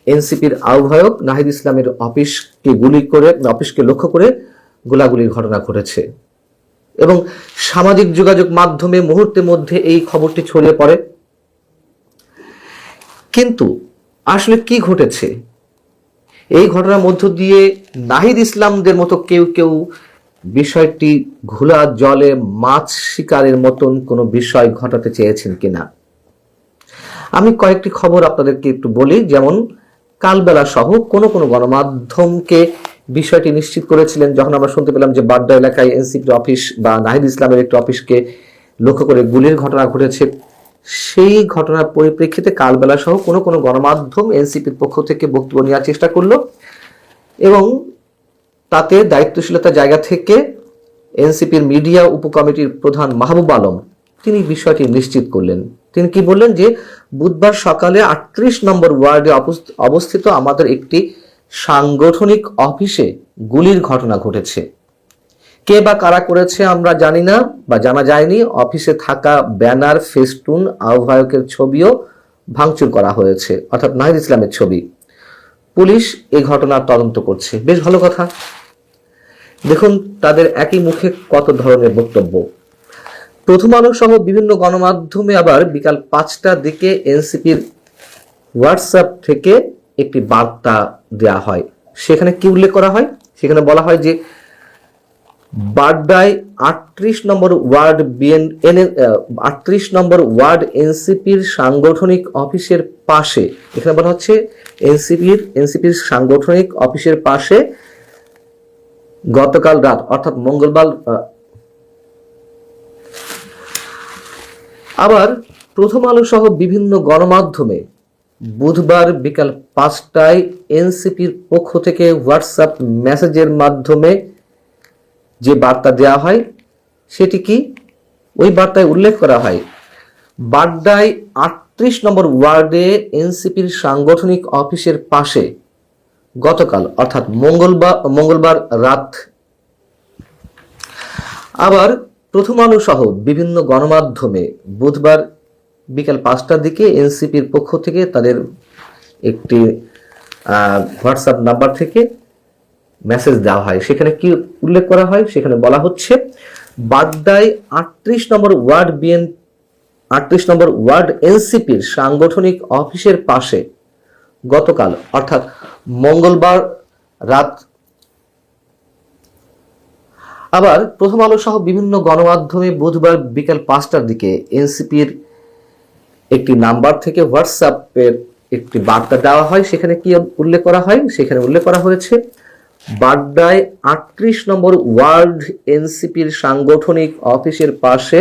এনসিপির আহ্বায়ক নাহিদ ইসলামের অফিসকে লক্ষ্য করে গোলাগুলির ঘটনা ঘটেছে এবং সামাজিক যোগাযোগ মাধ্যমে মুহূর্তের মধ্যে এই খবরটি ছড়িয়ে পড়ে। কিন্তু আসলে কি ঘটেছে? এই ঘটনার মধ্য দিয়ে নাহিদ ইসলামদের মতো কেউ কেউ বিষয়টি ঘোলা জলে মাছ শিকারের মতন কোনো বিষয় ঘটাতে চেয়েছেন কিনা? আমি কয়েকটি খবর আপনাদেরকে একটু বলি। যেমন কালবেলা সহ কোনো কোনো গণমাধ্যমকে বিষয়টি নিশ্চিত করেছিলেন যখন আমরা শুনতে পেলাম যে বাড্ডা এলাকায় এনসিপির অফিস বা নাহিদ ইসলামের একটি অফিসকে লক্ষ্য করে গুলির ঘটনা ঘটেছে। সেই ঘটনার পরিপ্রেক্ষিতে কালবেলা সহ কোনো কোনো গণমাধ্যম এনসিপির পক্ষ থেকে বক্তব্য নেওয়ার চেষ্টা করলো এবং তাতে দায়িত্বশীলতার জায়গা থেকে এনসিপির মিডিয়া উপকমিটির প্রধান মাহবুব আলম তিনি বিষয়টি নিশ্চিত করলেন। তিনি কি বললেন যে বুধবার সকালে 38 নম্বর ওয়ার্ডে অবস্থিত আমাদের একটি সাংগঠনিক অফিসে গুলির ঘটনা ঘটেছে। কে বা কারা করেছে আমরা জানি না বা জানা যায়নি। অফিসে থাকা ব্যানার, ফেস্টুন, আহ্বায়কের ছবিও ভাঙচুর করা হয়েছে, অর্থাৎ নাহিদ ইসলামের ছবি। পুলিশ এই ঘটনার তদন্ত করছে। বেশ ভালো কথা। দেখুন তাদের একই মুখে কত ধরনের বক্তব্য। প্রথম আলো সহ বিভিন্ন গণমাধ্যমে আবার বিকাল 5টার দিকে এনসিপির হোয়াটসঅ্যাপ থেকে একটি বার্তা দেওয়া হয়। সেখানে কি উল্লেখ করা হয়? সেখানে বলা হয় যে বাড্ডায় 38 নম্বর ওয়ার্ড এনসিপির সাংগঠনিক অফিসের পাশে, এখানে বলা হচ্ছে এনসিপির সাংগঠনিক অফিসের পাশে গতকাল রাত অর্থাৎ মঙ্গলবার। আবার প্রথম আলো সহ বিভিন্ন গণমাধ্যমে বুধবার বিকাল 5টায় এনসিপির পক্ষ থেকে হোয়াটসঅ্যাপ মেসেজের মাধ্যমে যে বার্তা দেওয়া হয় সেটি কি? ওই বার্তায় উল্লেখ করা হয় বাড্ডায় 38 নম্বর ওয়ার্ডে এনসিপির সাংগঠনিক অফিসের পাশে গতকাল অর্থাৎ মঙ্গলবার রাত। আবার প্রথম আলো সহ বিভিন্ন গণমাধ্যমে বুধবার বিকাল 5টার দিকে এনসিপির পক্ষ থেকে তাদের একটি হোয়াটসঅ্যাপ নাম্বার থেকে মেসেজ দেওয়া হয়। সেখানে কি উল্লেখ করা হয়? সেখানে বলা হচ্ছে বাড্ডায় 38 নম্বর ওয়ার্ড এনসিপির সাংগঠনিক অফিসের পাশে গতকাল অর্থাৎ মঙ্গলবার রাত। আবার প্রথম আলো সহ বিভিন্ন গণমাধ্যমে বুধবার বিকাল 5টার দিকে এনসিপির একটি নাম্বার থেকে হোয়াটসঅ্যাপের একটি বার্তা দেওয়া হয়। সেখানে কি উল্লেখ করা হয়? সেখানে উল্লেখ করা হয়েছে বাড্ডায় 38 নম্বর ওয়ার্ড এনসিপির সাংগঠনিক অফিসের পাশে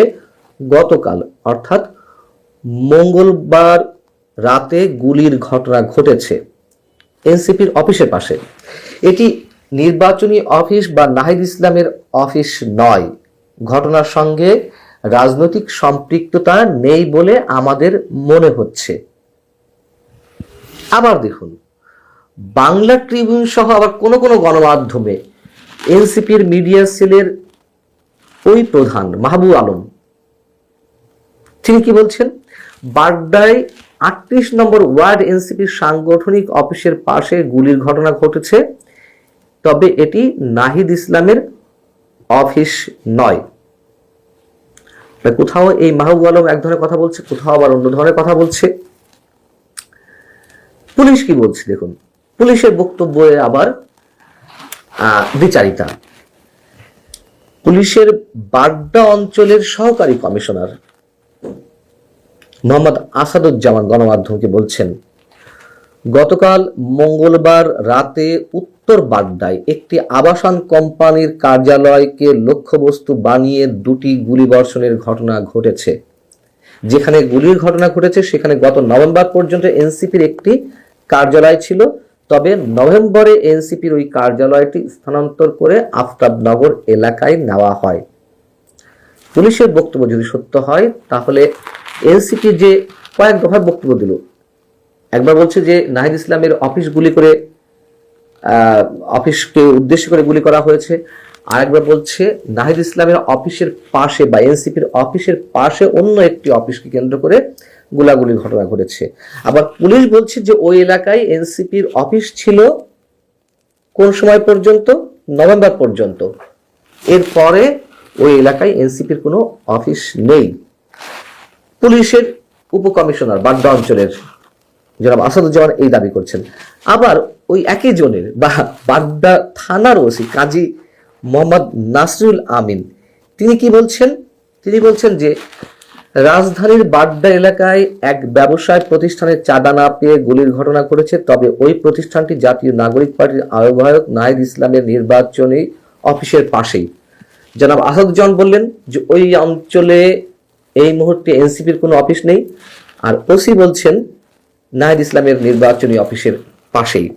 গতকাল অর্থাৎ মঙ্গলবার রাতে গুলির ঘটনা ঘটেছে এনসিপির অফিসের পাশে। এটি নির্বাচনী অফিস বা নাহিদ ইসলামের অফিস নয়। ঘটনার সঙ্গে রাজনৈতিক সম্পৃক্ততা নেই বলে আমাদের মনে হচ্ছে। আবার দেখুন বাংলা ট্রিবিউন সহ আবার কোন কোন গণমাধ্যমে এনসিপির মিডিয়া সেলের ওই প্রধান মাহবুব আলম তিনি কি বলছেন? বাড্ডায় 38 নম্বর ওয়ার্ড এনসিপির সাংগঠনিক অফিসের পাশে গুলির ঘটনা ঘটেছে, তবে এটি নাহিদ ইসলামের অফিস নয়। কোথাও এই মাহবুব আলম এক ধরনের কথা বলছে, কোথাও আবার অন্য ধরনের কথা বলছে। পুলিশ কি বলছে দেখুন। পুলিশের বক্তব্যে আবার দ্বিচারিতা। পুলিশের বাড্ডা অঞ্চলের সহকারী কমিশনার মোহাম্মদ আসাদুজ্জামান গণমাধ্যমকে বলছেন গতকাল মঙ্গলবার রাতে উত্তর বাড্ডায় একটি আবাসন কোম্পানির কার্যালয়কে লক্ষ্যবস্তু বানিয়ে 2টি গুলিবর্ষণের ঘটনা ঘটেছে। যেখানে গুলির ঘটনা ঘটেছে সেখানে গত নভেম্বর পর্যন্ত এনসিপির একটি কার্যালয় ছিল, তবে নভেম্বরে এনসিপির ওই কার্যালয়টি স্থানান্তর করে আফতাবনগর এলাকায় নেওয়া হয়। পুলিশের বক্তব্য যদি সত্য হয় তাহলে এনসিপি যে কয়েক দফায় বক্তব্য দিল, একবার বলছে যে নাহিদ ইসলামের অফিসকে উদ্দেশ্য করে গুলি করা হয়েছে, আরেকবার বলছে নাহিদ ইসলামের অফিসের পাশে বা এনসিপির অফিসের পাশে অন্য একটি অফিসকে কেন্দ্র করে গোলাগুলির ঘটনা ঘটেছে। আবার পুলিশ বলছে যে ওই এলাকায় এনসিপির অফিস ছিল কোন সময় পর্যন্ত? নভেম্বর পর্যন্ত। এরপরে ওই এলাকায় এনসিপির কোনো অফিস নেই। পুলিশের উপকমিশনার বাড্ডা অঞ্চলের জনাব আসাদুজ্জামান এই দাবি করছেন। আবার ওই একই জনের বা বাড্ডা থানার ওসি কাজী মোহাম্মদ নাসরুল আমিন তিনি কি বলছেন? তিনি বলছেন যে রাজধানীর বাড্ডা এলাকায় এক ব্যবসায় প্রতিষ্ঠানের চাঁদা না পেয়ে গুলির ঘটনা ঘটেছে, তবে ওই প্রতিষ্ঠানটি জাতীয় নাগরিক পার্টির আহ্বায়ক নাহিদ ইসলামের নির্বাচনী অফিসের পাশেই। জনাব আসাদুজ্জামান বললেন যে ওই অঞ্চলে এই মুহূর্তে এনসিপির কোনো অফিস নেই, আর ওসি বলছেন নাহিদ ইসলামের নির্বাচনী অফিসের পাশেই।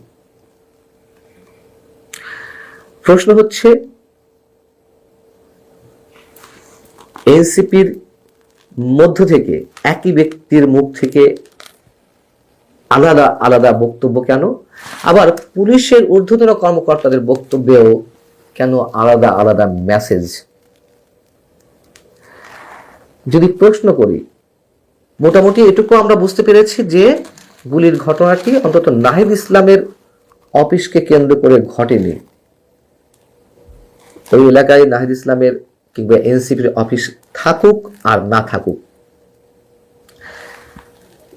প্রশ্ন হচ্ছে, এনসিপির মধ্য থেকে একই ব্যক্তির মুখ থেকে আলাদা আলাদা বক্তব্য কেন? আবার পুলিশের ঊর্ধ্বতন কর্মকর্তাদের বক্তব্যেও কেন আলাদা আলাদা মেসেজ? যদি প্রশ্ন করি, মোটামুটি এটুকু আমরা বুঝতে পেরেছি যে গুলির ঘটনাটি অন্তত নাহিদ ইসলামের অফিসকে কেন্দ্র করে ঘটেনি। ওই এলাকায় নাহিদ ইসলামের কিংবা এনসিপির অফিস থাকুক আর না থাকুক,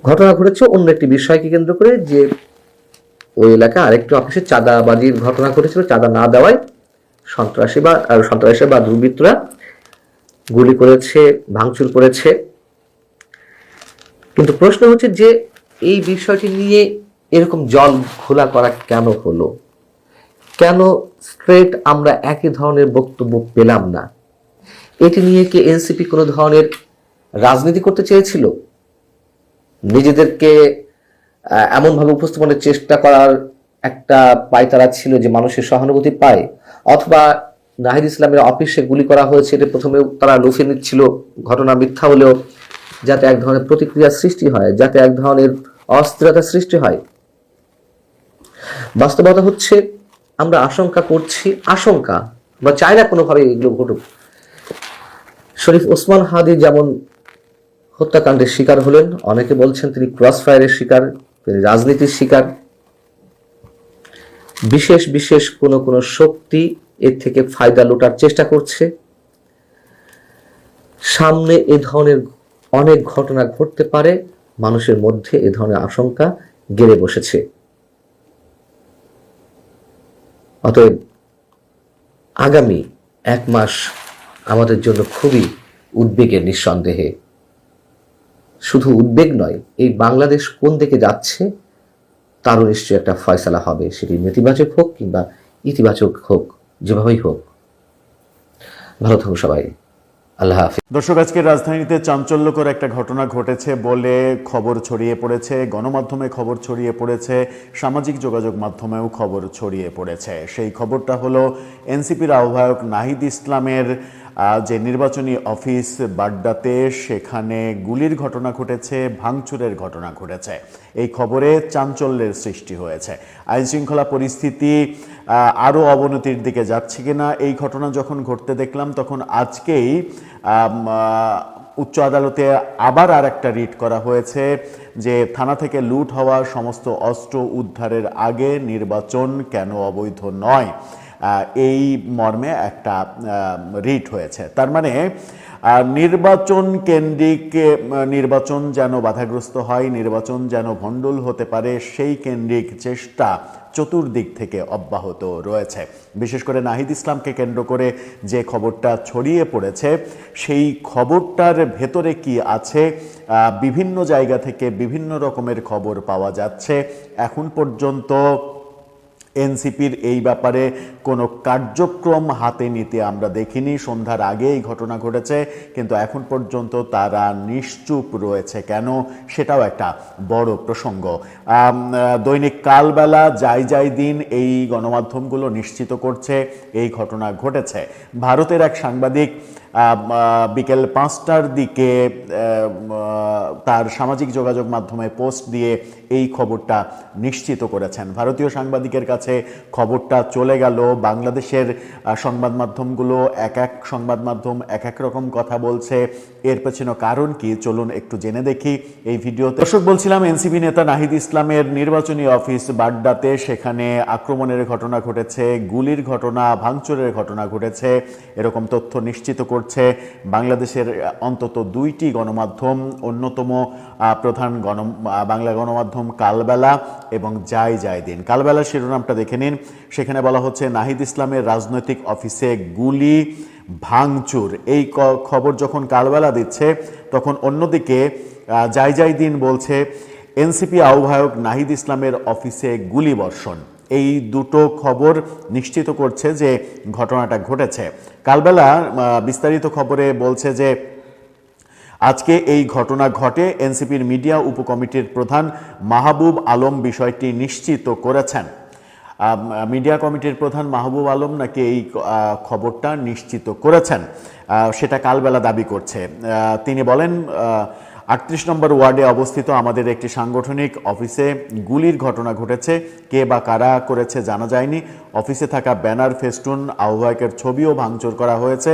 ঘটনা ঘটেছে অন্য একটি বিষয়কে কেন্দ্র করে, যে ওই এলাকা আরেকটি অফিসে চাঁদাবাজির ঘটনা ঘটেছিল। চাঁদা না দেওয়ায় সন্ত্রাসী বা দুর্বৃত্তরা গুলি করেছে, ভাঙচুর করেছে। কিন্তু প্রশ্ন হচ্ছে যে এই বিষয়টি নিয়ে এরকম জল ঘোলা করা কেন হলো? কেন স্ট্রেট আমরা একই ধরনের বক্তব্য পেলাম না? এটি নিয়ে কি এনসিপি কোনো ধরনের রাজনীতি করতে চেয়েছিল? নিজেদেরকে এমনভাবে উপস্থাপনের চেষ্টা করার একটা পায়তারা ছিল যে মানুষের সহানুভূতি পায়? অথবা নাহিদ ইসলামের অফিসে গুলি করা হয়েছে, এটা প্রথমে তারা লুফে নিচ্ছিল, ঘটনা মিথ্যা হলেও, যাতে এক ধরনের প্রতিক্রিয়া সৃষ্টি হয়, যাতে এক ধরনের অস্থিরতা সৃষ্টি হয়? বাস্তবতা হচ্ছে আমরা আশঙ্কা করছি, আমরা চাই না কোনোভাবে এগুলো ঘটুক। শরীফ ওসমান হাদি যেমন হত্যাকাণ্ডের শিকার হলেন, অনেকে বলছেন তিনি ক্রস ফায়ারের শিকার, তিনি রাজনীতির শিকার। বিশেষ বিশেষ কোনো শক্তি এর থেকে ফায়দা লুটার চেষ্টা করছে। সামনে এ ধরনের অনেক ঘটনা ঘটতে পারে, মানুষের মধ্যে এ ধরনের আশঙ্কা গেড়ে বসেছে। অতএব আগামী এক মাস আমাদের জন্য খুবই উদ্বেগের, নিঃসন্দেহে। শুধু উদ্বেগ নয়, এই বাংলাদেশ কোন দিকে যাচ্ছে তারও নিশ্চয়ই একটা ফয়সালা হবে, সেটি নেতিবাচক হোক কিংবা ইতিবাচক হোক, যেভাবেই হোক। ভালো থাকুন সবাই, আল্লাহ হাফিজ। দর্শক, আজকে রাজধানীতে চাঞ্চল্যকর একটা ঘটনা ঘটেছে বলে খবর ছড়িয়ে পড়েছে, গণমাধ্যমে খবর ছড়িয়ে পড়েছে, সামাজিক যোগাযোগ মাধ্যমেও খবর ছড়িয়ে পড়েছে। সেই খবরটা হলো এনসিপির আহ্বায়ক নাহিদ ইসলামের যে নির্বাচনী অফিস বাড্ডাতে, সেখানে গুলির ঘটনা ঘটেছে, ভাঙচুরের ঘটনা ঘটেছে। এই খবরে চাঞ্চল্যের সৃষ্টি হয়েছে। আইনশৃঙ্খলা পরিস্থিতি আরও অবনতির দিকে যাচ্ছে কিনা এই ঘটনা যখন ঘটতে দেখলাম, তখন আজকেই উচ্চ আদালতে আবার আর একটা রিট করা হয়েছে যে থানা থেকে লুট হওয়া সমস্ত অস্ত্র উদ্ধারের আগে নির্বাচন কেন অবৈধ নয়, এই মর্মে একটা রিট হয়েছে। তার মানে নির্বাচন কেন্দ্রিক, নির্বাচন যেন বাধাগ্রস্ত হয়, নির্বাচন যেন ভণ্ডুল হতে পারে, সেই কেন্দ্রিক চেষ্টা চতুর্দিক থেকে অব্যাহত রয়েছে। বিশেষ করে নাহিদ ইসলামকে কেন্দ্র করে যে খবরটা ছড়িয়ে পড়েছে, সেই খবরটার ভেতরে কি আছে, বিভিন্ন জায়গা থেকে বিভিন্ন রকমের খবর পাওয়া যাচ্ছে। এখন পর্যন্ত এনসিপির এই ব্যাপারে কোনো কার্যক্রম হাতে নিতে আমরা দেখিনি। সন্ধ্যার আগে এই ঘটনা ঘটেছে, কিন্তু এখন পর্যন্ত তারা নিশ্চুপ রয়েছে কেন, সেটাও একটা বড় প্রসঙ্গ। দৈনিক কালবেলা যাই দিন এই গণমাধ্যমগুলো নিশ্চিত করছে এই ঘটনা ঘটেছে। ভারতের এক সাংবাদিক বিকেল 5টার দিকে তার সামাজিক যোগাযোগ মাধ্যমে পোস্ট দিয়ে এই খবরটা নিশ্চিত করেছেন। ভারতীয় সাংবাদিকের কাছে খবরটা চলে গেল। বাংলাদেশের সংবাদ মাধ্যমগুলো এক এক সংবাদ মাধ্যম এক এক রকম কথা বলছে। এর পেছনে কারণ কি চলুন একটু জেনে দেখি এই ভিডিওতে। দর্শক, বলছিলাম এনসিপি নেতা নাহিদ ইসলামের নির্বাচনী অফিস বাড্ডাতে, সেখানে আক্রমণের ঘটনা ঘটেছে, গুলির ঘটনা, ভাঙচুরের ঘটনা ঘটেছে, এরকম তথ্য নিশ্চিত করছে বাংলাদেশের অন্তত দুইটি গণমাধ্যম। অন্যতম প্রধান বাংলা গণমাধ্যম কালবেলা এবং যাই দিন। কালবেলার শিরোনামটা দেখে নিন। সেখানে বলা হচ্ছে নাহিদ ইসলামের রাজনৈতিক অফিসে গুলি, ভাঙচুর। এই খবর যখন কালবেলা দিচ্ছে, তখন অন্যদিকে যাই দিন বলছে এনসিপি আহ্বায়ক নাহিদ ইসলামের অফিসে গুলিবর্ষণ। এই দুটো খবর নিশ্চিত করছে যে ঘটনাটা ঘটেছে। কালবেলা বিস্তারিত খবরে বলছে যে আজকে এই ঘটনা ঘটে। এনসিপির মিডিয়া উপকমিটির প্রধান মাহবুব আলম বিষয়টি নিশ্চিত করেছেন। মিডিয়া কমিটির প্রধান মাহবুব আলম নাকি এই খবরটা নিশ্চিত করেছেন, সেটা কালবেলা দাবি করছে। তিনি বলেন 38 নম্বর ওয়ার্ডে অবস্থিত আমাদের একটি সাংগঠনিক অফিসে গুলির ঘটনা ঘটেছে। কে বা কারা করেছে জানা যায়নি। অফিসে থাকা ব্যানার, ফেস্টুন, আহ্বায়কের ছবিও ভাঙচুর করা হয়েছে।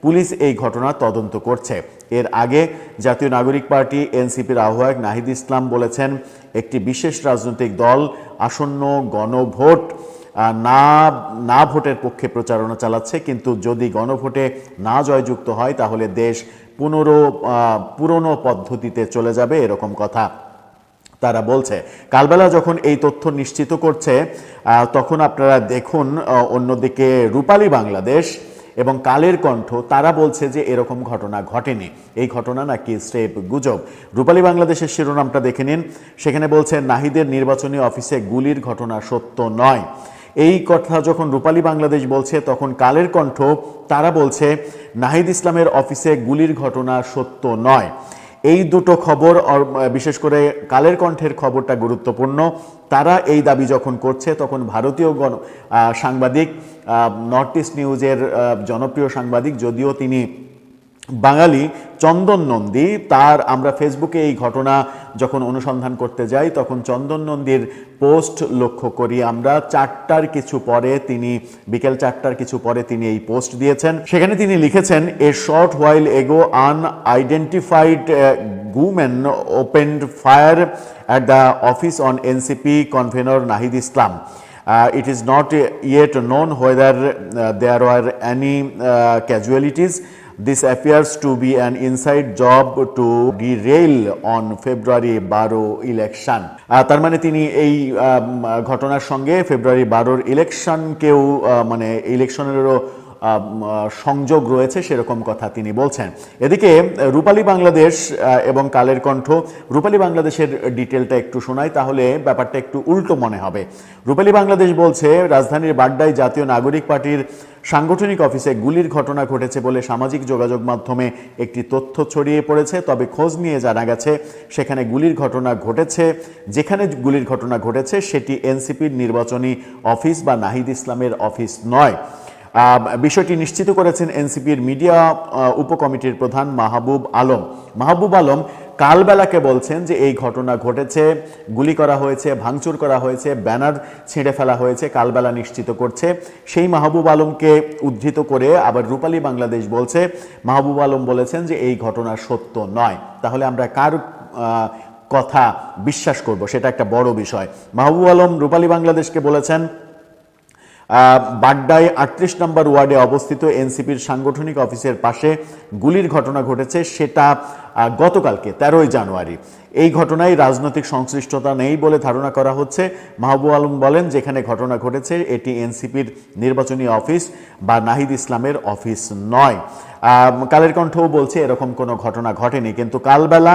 পুলিশ এই ঘটনা তদন্ত করছে। এর আগে জাতীয় নাগরিক পার্টি এনসিপির আহ্বায়ক নাহিদ ইসলাম বলেছেন, একটি বিশেষ রাজনৈতিক দল আসন্ন গণভোট না ভোটের পক্ষে প্রচারণা চালাচ্ছে, কিন্তু যদি গণভোটে না জয়যুক্ত হয় তাহলে দেশ পুরনো পদ্ধতিতে চলে যাবে, এরকম কথা তারা বলছে। কালবেলা যখন এই তথ্য নিশ্চিত করছে, তখন আপনারা দেখুন অন্যদিকে রূপালী বাংলাদেশ এবং কালের কণ্ঠ তারা বলছে যে এরকম ঘটনা ঘটেনি, এই ঘটনা নাকি স্রেফ গুজব। রূপালী বাংলাদেশের শিরোনামটা দেখে নিন। সেখানে বলছে নাহিদের নির্বাচনী অফিসে গুলির ঘটনা সত্য নয়। এই কথা যখন রূপালী বাংলাদেশ বলছে, তখন কালের কণ্ঠ তারা বলছে নাহিদ ইসলামের অফিসে গুলির ঘটনা সত্য নয়। এই দুটো খবর, বিশেষ করে কালের কণ্ঠের খবরটা গুরুত্বপূর্ণ। তারা এই দাবি যখন করছে, তখন ভারতীয় সাংবাদিক, নর্থ ইস্ট নিউজের জনপ্রিয় সাংবাদিক, যদিও তিনি বাঙালি, চন্দন নন্দী, তার আমরা ফেসবুকে এই ঘটনা যখন অনুসন্ধান করতে যাই, তখন চন্দন নন্দীর পোস্ট লক্ষ্য করি আমরা। বিকেল 4টার কিছু পরে তিনি এই পোস্ট দিয়েছেন। সেখানে তিনি লিখেছেন, এ শর্ট হোয়াইল এগো unidentified gunmen opened fire at the office on NCP convener Nahid Islam. It is not yet known whether there were any casualties. This appears to be an inside job to derail on February 12 election. তার মানে তিনি এই ঘটনার সঙ্গে ফেব্রুয়ারি 12 ইলেকশনকেও মানে ইলেকশনেরও সংযোগ রয়েছে, সেরকম কথা তিনি বলছেন। এদিকে রূপালী বাংলাদেশ এবং কালের কণ্ঠ, রূপালী বাংলাদেশের ডিটেলটা একটু শোনাই, তাহলে ব্যাপারটা একটু উল্টো মনে হবে। রূপালী বাংলাদেশ বলছে, রাজধানীর বাড্ডায় জাতীয় নাগরিক পার্টির সাংগঠনিক অফিসে গুলির ঘটনা ঘটেছে বলে সামাজিক যোগাযোগ মাধ্যমে একটি তথ্য ছড়িয়ে পড়েছে। তবে খোঁজ নিয়ে জানা গেছে সেখানে গুলির ঘটনা ঘটেছে, যেখানে গুলির ঘটনা ঘটেছে সেটি এনসিপির নির্বাচনী অফিস বা নাহিদ ইসলামের অফিস নয়। বিষয়টি নিশ্চিত করেছেন এনসিপির মিডিয়া উপকমিটির প্রধান মাহবুব আলম। মাহবুব আলম কালবেলাকে বলছেন যে এই ঘটনা ঘটেছে, গুলি করা হয়েছে, ভাঙচুর করা হয়েছে, ব্যানার ছিঁড়ে ফেলা হয়েছে, কালবেলা নিশ্চিত করছে। সেই মাহবুব আলমকে উদ্ধৃত করে আবার রূপালী বাংলাদেশ বলছে, মাহবুব আলম বলেছেন যে এই ঘটনা সত্য নয়। তাহলে আমরা কার কথা বিশ্বাস করব, সেটা একটা বড় বিষয়। মাহবুব আলম রূপালী বাংলাদেশকে বলেছেন, বাড্ডায় 38 নম্বর ওয়ার্ডে অবস্থিত এনসিপির সাংগঠনিক অফিসের পাশে গুলির ঘটনা ঘটেছে, সেটা গতকালকে 13 জানুয়ারি। এই ঘটনায় রাজনৈতিক সংশ্লিষ্টতা নেই বলে ধারণা করা হচ্ছে। মাহবুব আলম বলেন, যেখানে ঘটনা ঘটেছে এটি এনসিপির নির্বাচনী অফিস বা নাহিদ ইসলামের অফিস নয়। কালের কণ্ঠও বলছে এরকম কোনো ঘটনা ঘটেনি, কিন্তু কালবেলা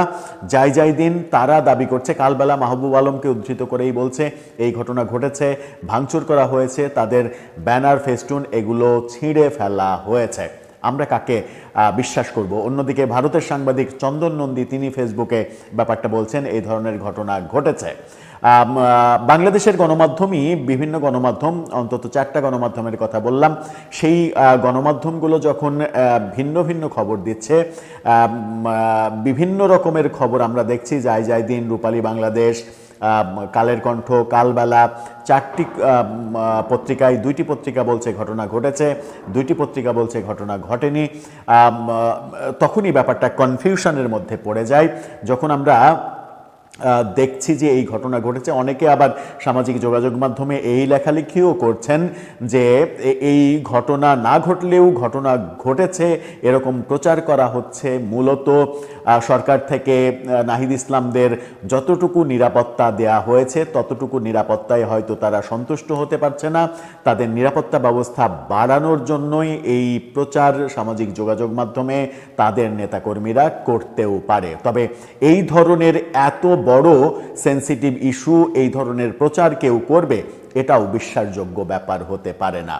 যাই দিন তারা দাবি করছে, কালবেলা মাহবুব আলমকে উদ্ধৃত করেই বলছে এই ঘটনা ঘটেছে, ভাঙচুর করা হয়েছে, তাদের ব্যানার, ফেস্টুন এগুলো ছিঁড়ে ফেলা হয়েছে। আমরা কাকে বিশ্বাস করব? অন্যদিকে ভারতের সাংবাদিক চন্দন নন্দী তিনি ফেসবুকে ব্যাপারটা বলছেন এই ধরনের ঘটনা ঘটেছে। বাংলাদেশের গণমাধ্যমই, বিভিন্ন গণমাধ্যম, অন্তত 4টা গণমাধ্যমের কথা বললাম, সেই গণমাধ্যমগুলো যখন ভিন্ন ভিন্ন খবর দিচ্ছে, বিভিন্ন রকমের খবর আমরা দেখছি, যাই দিন, রূপালী বাংলাদেশ, কালের কণ্ঠ, কালবেলা, 4টি পত্রিকায়, 2টি পত্রিকা বলছে ঘটনা ঘটেছে, 2টি পত্রিকা বলছে ঘটনা ঘটেনি। তখনই ব্যাপারটা কনফিউশনের মধ্যে পড়ে যায় যখন আমরা দেখছি যে এই ঘটনা ঘটেছে। অনেকে আবার সামাজিক যোগাযোগ মাধ্যমে এই লেখালেখিও করছেন যে এই ঘটনা না ঘটলেও ঘটনা ঘটেছে, এরকম প্রচার করা হচ্ছে। মূলত সরকার থেকে নাহিদ ইসলামদের যতটুকু নিরাপত্তা দেয়া হয়েছে ততটুকু নিরাপত্তায় হয়তো তারা সন্তুষ্ট হতে পারছে না, তাদের নিরাপত্তা ব্যবস্থা বাড়ানোর জন্যই এই প্রচার সামাজিক যোগাযোগ মাধ্যমে তাদের নেতাকর্মীরা করতেও পারে। তবে এই ধরনের এত বড় সেন্সিটিভ ইস্যু, এই ধরনের প্রচার কেউ করবে, এটাও বিশ্বাসযোগ্য ব্যাপার হতে পারে না।